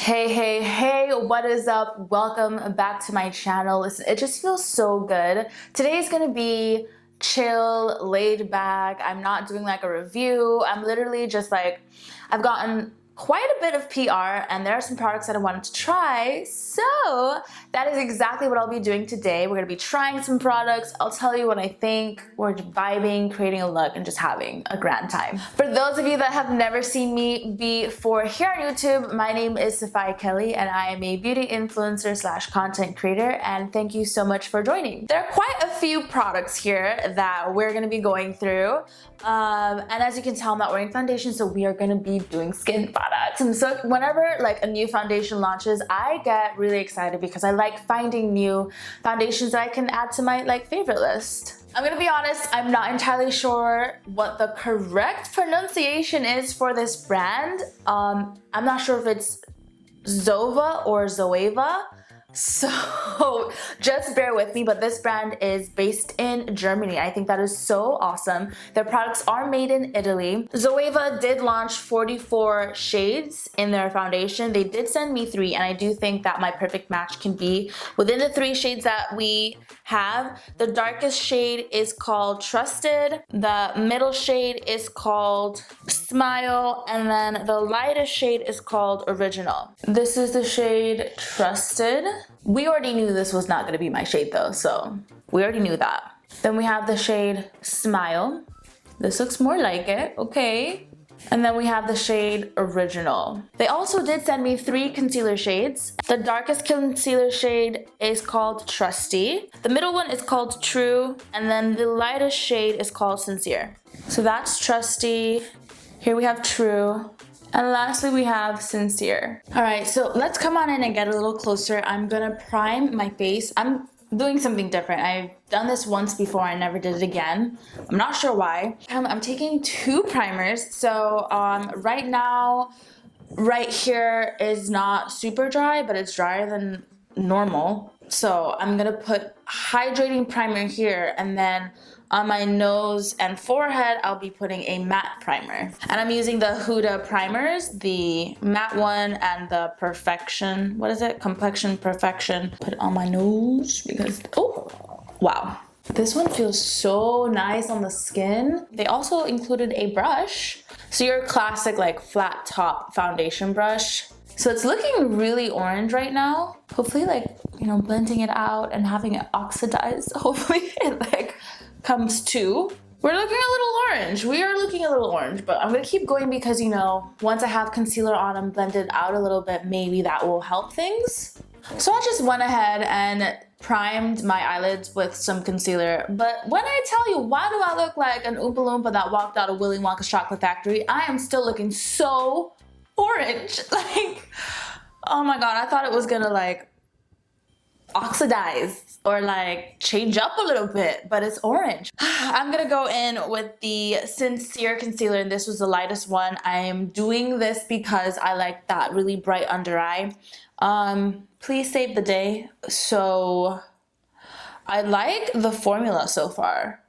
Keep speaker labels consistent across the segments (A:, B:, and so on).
A: Hey, what is up? Welcome back to my channel. Listen, it just feels so good. Today is gonna be chill, laid back. I'm not doing like a review. I'm literally just like, I've gotten quite a bit of PR and there are some products that I wanted to try. So that is exactly what I'll be doing today. We're gonna be trying some products. I'll tell you what I think. We're vibing, creating a look, and just having a grand time. For those of you that have never seen me before here on YouTube, my name is Safai Kelly and I am a beauty influencer / content creator, and thank you so much for joining. There are quite a few products here that we're gonna be going through. And as you can tell, I'm not wearing foundation, so we are gonna be doing skin products. And so whenever like a new foundation launches, I get really excited because I like finding new foundations that I can add to my like favorite list. I'm gonna be honest, I'm not entirely sure what the correct pronunciation is for this brand. I'm not sure if it's Zova or Zoeva. So just bear with me, but this brand is based in Germany. I think that is so awesome. Their products are made in Italy. Zoeva did launch 44 shades in their foundation. They did send me 3, and I do think that my perfect match can be within the 3 shades that we have. The darkest shade is called Trusted, the middle shade is called Smile, and then the lightest shade is called Original. This is the shade Trusted. We already knew this was not going to be my shade though, so we already knew that. Then we have the shade Smile. This looks more like it, okay. And then we have the shade Original. They also did send me 3 concealer shades. The darkest concealer shade is called Trusty. The middle one is called True. And then the lightest shade is called Sincere. So that's Trusty. Here we have True. And lastly, we have Sincere. All right, so let's come on in and get a little closer. I'm gonna prime my face. I'm doing something different. I've done this once before, I never did it again. I'm not sure why. I'm taking 2 primers. So right now, right here is not super dry, but it's drier than normal. So I'm gonna put hydrating primer here, and then on my nose and forehead, I'll be putting a matte primer. And I'm using the Huda primers, the matte one and the Perfection, what is it? Complexion Perfection. Put it on my nose because, oh, wow. This one feels so nice on the skin. They also included a brush. So your classic like flat top foundation brush. So it's looking really orange right now. Hopefully like, you know, blending it out and having it oxidize. Hopefully it like comes to. We're looking a little orange. We are looking a little orange, but I'm gonna keep going because, you know, once I have concealer on and blended out a little bit, maybe that will help things. So I just went ahead and primed my eyelids with some concealer. But when I tell you, why do I look like an Oompa Loompa that walked out of Willy Wonka's chocolate factory? I am still looking so orange. Like, oh my God, I thought it was gonna like oxidize or like change up a little bit, but it's orange. I'm gonna go in with the Sincere concealer, and this was the lightest one. I am doing this because I like that really bright under eye. Please save the day. So I like the formula so far.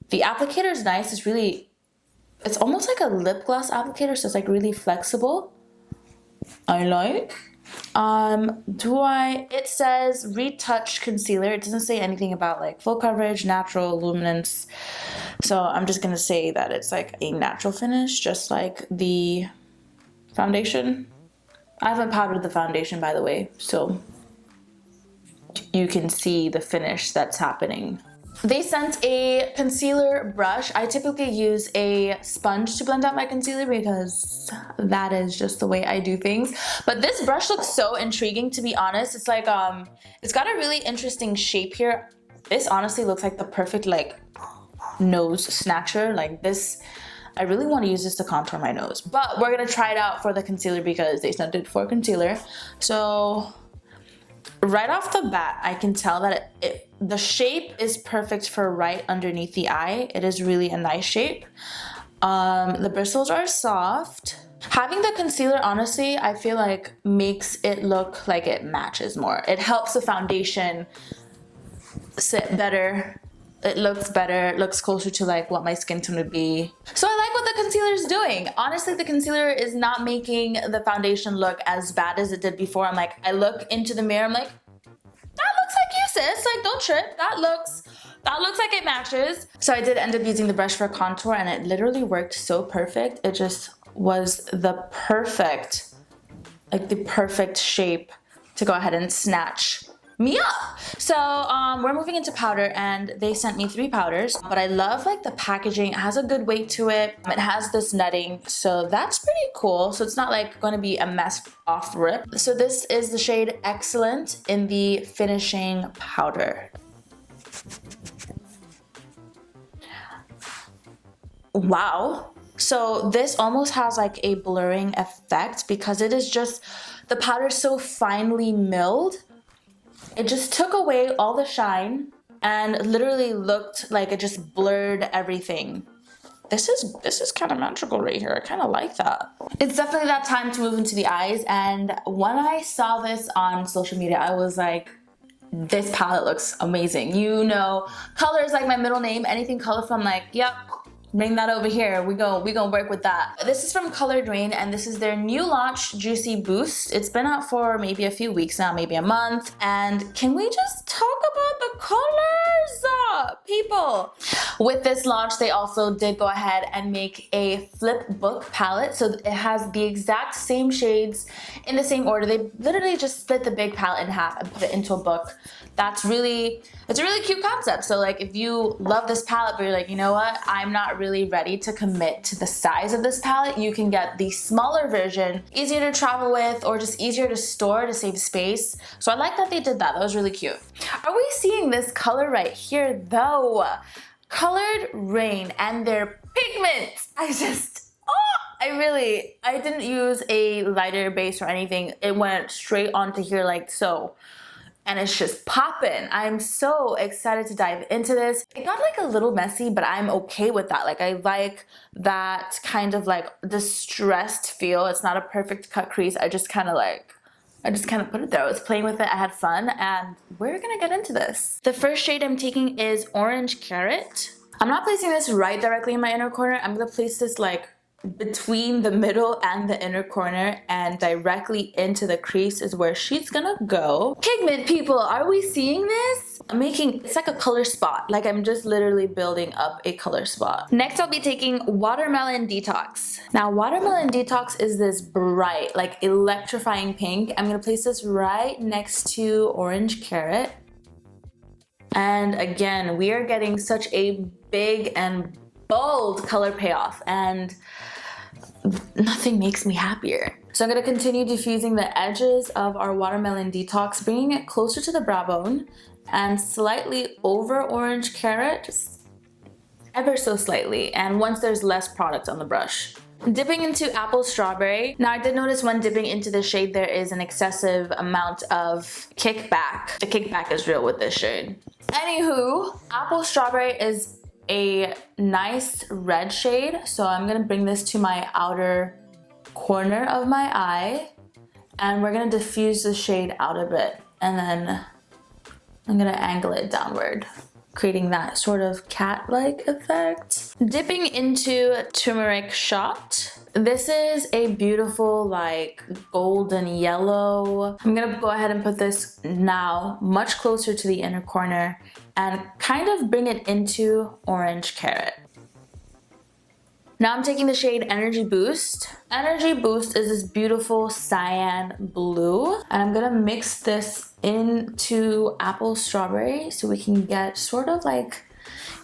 A: The applicator is nice. It's almost like a lip gloss applicator, so it's like really flexible. I like. It says retouch concealer. It doesn't say anything about like full coverage, natural luminance. So I'm just gonna say that it's like a natural finish, just like the foundation. I haven't powdered the foundation, by the way, so you can see the finish that's happening. They sent a concealer brush. I typically use a sponge to blend out my concealer because that is just the way I do things. But this brush looks so intriguing, to be honest. It's like, it's got a really interesting shape here. This honestly looks like the perfect like nose snatcher. Like this, I really want to use this to contour my nose. But we're gonna try it out for the concealer because they sent it for concealer. So right off the bat, I can tell that the shape is perfect for right underneath the eye. It is really a nice shape. The bristles are soft. Having the concealer, honestly, I feel like makes it look like it matches more. It helps the foundation sit better. it looks better, it looks closer to like what my skin tone would be. So I like what the concealer is doing. Honestly, the concealer is not making the foundation look as bad as it did before. I'm like, I look into the mirror, I'm like, that looks like you, sis. Like, don't trip. That looks like it matches. So I did end up using the brush for contour, and it literally worked so perfect. It just was the perfect, like the perfect shape to go ahead and snatch me up. So we're moving into powder, and they sent me 3 powders, but I love like the packaging. It has a good weight to it. It has this netting, so that's pretty cool. So it's not like going to be a mess off rip. So this is the shade Excellent in the finishing powder. Wow. So this almost has like a blurring effect because it is just, the powder is so finely milled. It just took away all the shine and literally looked like it just blurred everything. This is kind of magical right here. I kind of like that. It's definitely that time to move into the eyes, and when I saw this on social media, I was like, this palette looks amazing. You know, color is like my middle name. Anything colorful, I'm like, yep. Bring that over here. We gonna work with that. This is from Colored Rain, and this is their new launch Juicy Boost. It's been out for maybe a few weeks now, maybe a month. And can we just talk about the colors, people? With this launch, they also did go ahead and make a flip book palette. So it has the exact same shades in the same order. They literally just split the big palette in half and put it into a book. It's a really cute concept. So like if you love this palette, but you're like, you know what, I'm not really ready to commit to the size of this palette, you can get the smaller version, easier to travel with, or just easier to store to save space. So I like that they did that. That was really cute. Are we seeing this color right here though? Colored Rain and their pigments. I didn't use a lighter base or anything. It went straight onto here like so. And it's just popping. I'm so excited to dive into this. It got like a little messy, but I'm okay with that. Like I like that kind of like distressed feel. It's not a perfect cut crease. I just kind of put it there. I was playing with it, I had fun, and we're gonna get into this. The first shade I'm taking is Orange Carrot. I'm not placing this right directly in my inner corner. I'm gonna place this like between the middle and the inner corner, and directly into the crease is where she's gonna go. Pigment, people, are we seeing this? It's like a color spot. Like I'm just literally building up a color spot. Next, I'll be taking Watermelon Detox. Now, Watermelon Detox is this bright, like electrifying pink. I'm gonna place this right next to Orange Carrot. And again, we are getting such a big and bold color payoff, and nothing makes me happier. So I'm going to continue diffusing the edges of our Watermelon Detox, bringing it closer to the brow bone and slightly over Orange Carrot, just ever so slightly, and once there's less product on the brush. Dipping into Apple Strawberry. Now I did notice when dipping into the shade there is an excessive amount of kickback. The kickback is real with this shade. Anywho, Apple Strawberry is a nice red shade, so I'm gonna bring this to my outer corner of my eye, and we're gonna diffuse the shade out a bit, and then I'm gonna angle it downward, creating that sort of cat-like effect. Dipping into Turmeric Shot. This is a beautiful like golden yellow. I'm gonna go ahead and put this now much closer to the inner corner and kind of bring it into Orange Carrot. Now I'm taking the shade Energy Boost. Energy Boost is this beautiful cyan blue, and I'm gonna mix this into Apple Strawberry so we can get sort of like,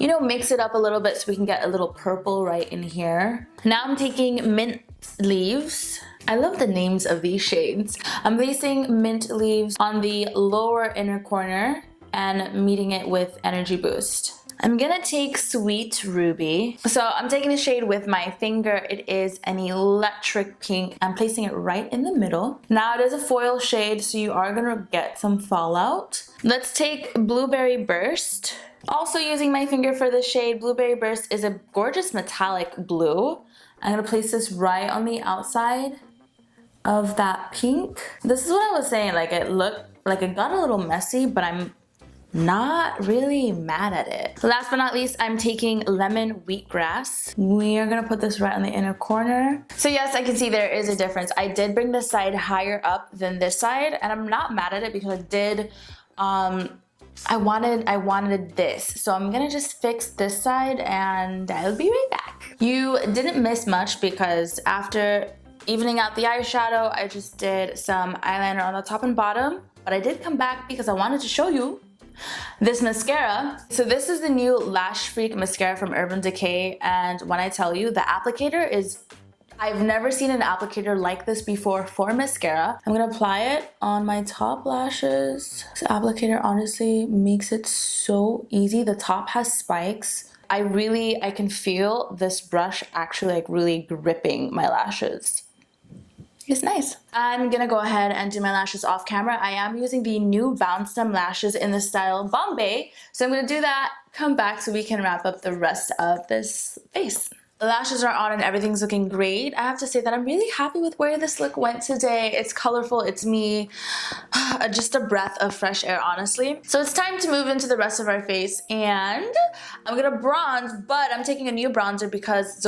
A: you know, mix it up a little bit so we can get a little purple right in here. Now I'm taking Mint Leaves. I love the names of these shades. I'm placing Mint Leaves on the lower inner corner and meeting it with Energy Boost. I'm gonna take Sweet Ruby. So I'm taking the shade with my finger. It is an electric pink. I'm placing it right in the middle. Now it is a foil shade, so you are gonna get some fallout. Let's take Blueberry Burst. Also using my finger for this shade. Blueberry Burst is a gorgeous metallic blue. I'm gonna place this right on the outside of that pink. This is what I was saying, like it looked like it got a little messy, but I'm not really mad at it. Last but not least, I'm taking lemon wheatgrass. We are gonna put this right on the inner corner. So yes, I can see there is a difference. I did bring this side higher up than this side, and I'm not mad at it because I did, I wanted this. So I'm gonna just fix this side and I'll be right back. You didn't miss much because after evening out the eyeshadow, I just did some eyeliner on the top and bottom, but I did come back because I wanted to show you this mascara. So this is the new Lash Freak mascara from Urban Decay, and when I tell you, the applicator is, I've never seen an applicator like this before for mascara. I'm gonna apply it on my top lashes. This applicator honestly makes it so easy. The top has spikes. I can feel this brush actually like really gripping my lashes. It's nice. I'm gonna go ahead and do my lashes off camera. I am using the new Bounce Them lashes in the style Bombay. So I'm gonna do that, come back so we can wrap up the rest of this face. The lashes are on and everything's looking great. I have to say that I'm really happy with where this look went today. It's colorful, it's me. Just a breath of fresh air, honestly. So it's time to move into the rest of our face, and I'm gonna bronze, but I'm taking a new bronzer because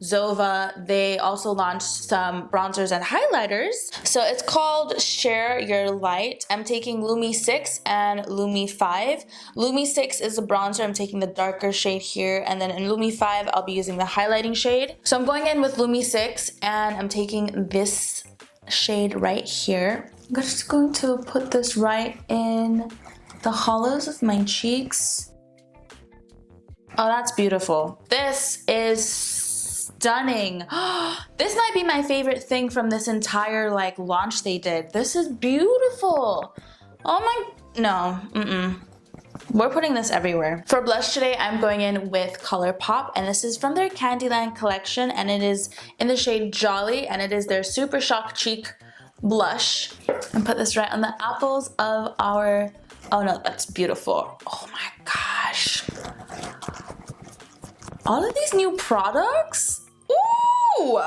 A: Zova, they also launched some bronzers and highlighters. So it's called Share Your Light. I'm taking Lumi 6 and Lumi 5. Lumi 6 is a bronzer. I'm taking the darker shade here, and then in Lumi 5, I'll be using the highlighting shade. So I'm going in with Lumi 6, and I'm taking this shade right here. I'm just going to put this right in the hollows of my cheeks. Oh, that's beautiful. This is stunning. This might be my favorite thing from this entire like launch they did. This is beautiful. Oh my, no, We're putting this everywhere. For blush today, I'm going in with ColourPop, and this is from their Candyland collection, and it is in the shade Jolly, and it is their Super Shock Cheek blush. And put this right on the apples of our, oh no, that's beautiful. Oh my gosh. All of these new products? Ooh!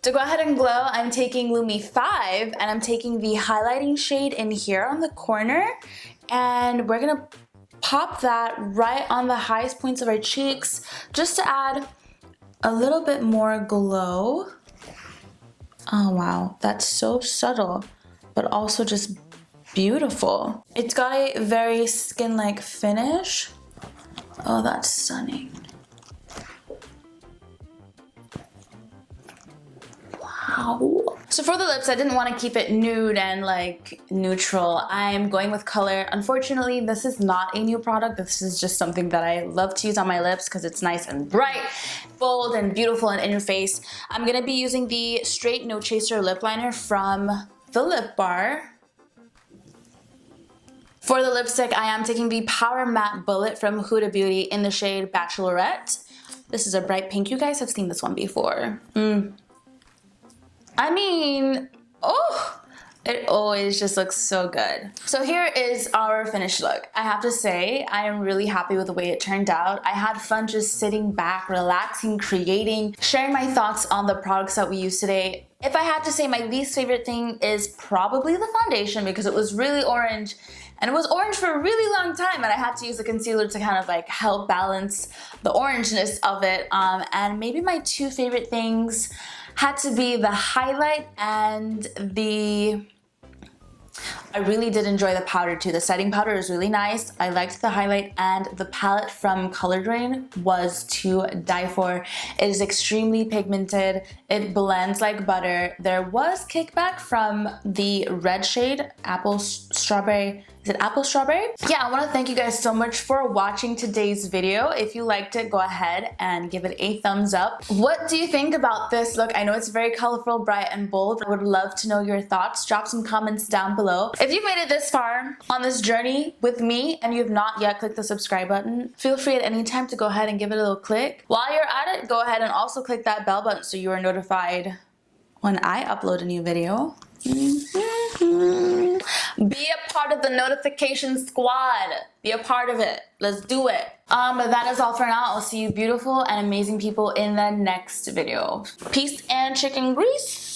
A: To go ahead and glow, I'm taking Lumi 5, and I'm taking the highlighting shade in here on the corner, and we're gonna pop that right on the highest points of our cheeks just to add a little bit more glow. Oh wow, that's so subtle, but also just beautiful. It's got a very skin-like finish. Oh, that's stunning. Wow. So for the lips, I didn't want to keep it nude and like neutral. I'm going with color. Unfortunately, this is not a new product. This is just something that I love to use on my lips because it's nice and bright, bold, and beautiful and in your face. I'm going to be using the Straight No Chaser lip liner from the Lip Bar. For the lipstick, I am taking the Power Matte Bullet from Huda Beauty in the shade Bachelorette. This is a bright pink. You guys have seen this one before. I mean, oh, it always just looks so good. So here is our finished look. I have to say, I am really happy with the way it turned out. I had fun just sitting back, relaxing, creating, sharing my thoughts on the products that we used today. If I had to say, my least favorite thing is probably the foundation because it was really orange. And it was orange for a really long time, and I had to use a concealer to kind of like help balance the orangeness of it. And maybe my two favorite things had to be the highlight and I really did enjoy the powder too. The setting powder is really nice. I liked the highlight, and the palette from Color Drain was to die for. It is extremely pigmented. It blends like butter. There was kickback from the red shade, Apple Strawberry. Is it Apple Strawberry? Yeah, I want to thank you guys so much for watching today's video. If you liked it, go ahead and give it a thumbs up. What do you think about this look? I know it's very colorful, bright, and bold. I would love to know your thoughts. Drop some comments down below. If you've made it this far on this journey with me and you have not yet clicked the subscribe button, feel free at any time to go ahead and give it a little click. While you're at it, go ahead and also click that bell button so you are notified when I upload a new video. Be a part of the notification squad. Be a part of it. Let's do it. But that is all for now. I'll see you beautiful and amazing people in the next video. Peace and chicken grease.